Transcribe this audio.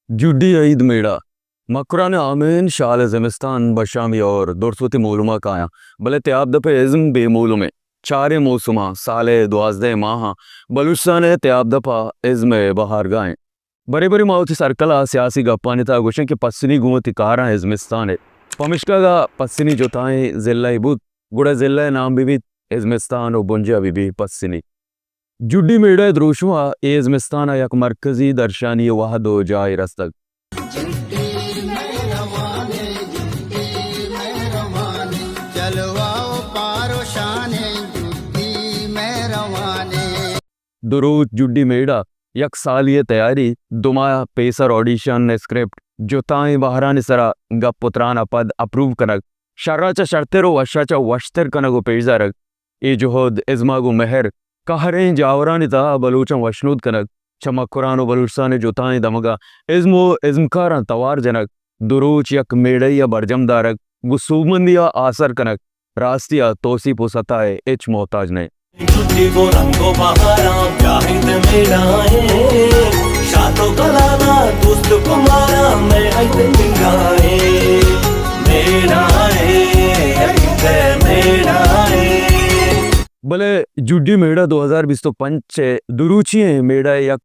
जुड्डी ईद मेड़ा मकुरान आमीन शाल ज़िमिस्तान बशामी और दुरसुती मोलुमा काया भले त्याब दफे इज़्म बेमोलुमे चारे मौसुमा साले 12 माह बलूचिस्तान त्याब दफा इज़्म बहार गाएं बरी बरी माउथी सर्कला सियासी गप्पानिता गुशन के पस्सिनी गुमती कारा इज़्मिस्तान पमिश्का पस्सिनी जोताएं ज़िल्ला बुत गुड़ा ज़िल्ला नाम बीबी इज़्मिस्तान और बुंजा बीबी पस्सिनी जुड्डी मेड़ा द्रोशुआ इज़्मिस्तान यक मरकजी दर्शानी वहदो जाय रस्तक दुरूद जुड्डी मेड़ा यक सालिय तैयारी दुमाया पेसर ऑडिशन स्क्रिप्ट जोताएं बहरान सरा गप पुत्राना पद अप्रूव कनक शर्राचा शर्तेरो वशाचा वश्तर कनगो पेजरक ए जोहद इज़मागो मेहर कहरें जावरानिता बलूचम वशनूद कनक चमक कुरानो बलूचस्तान जोताएं दमगा इज़्मो इज़्मकारा तवार जनक दुरूच यक मेड़ैया बरजमदारक गुसूमंदिया आसर कनक रास्तिया तोसी पुसताए इच मोहताज ने जुड्डी को रंगो बहारा जाहिद मेरा है शातो कलाना दोस्त कुमारा मैं आइते मिंगाए मेरा है मेरा है भले जुड्डी मेड़ा 2025 दुरूची मेड़ा यक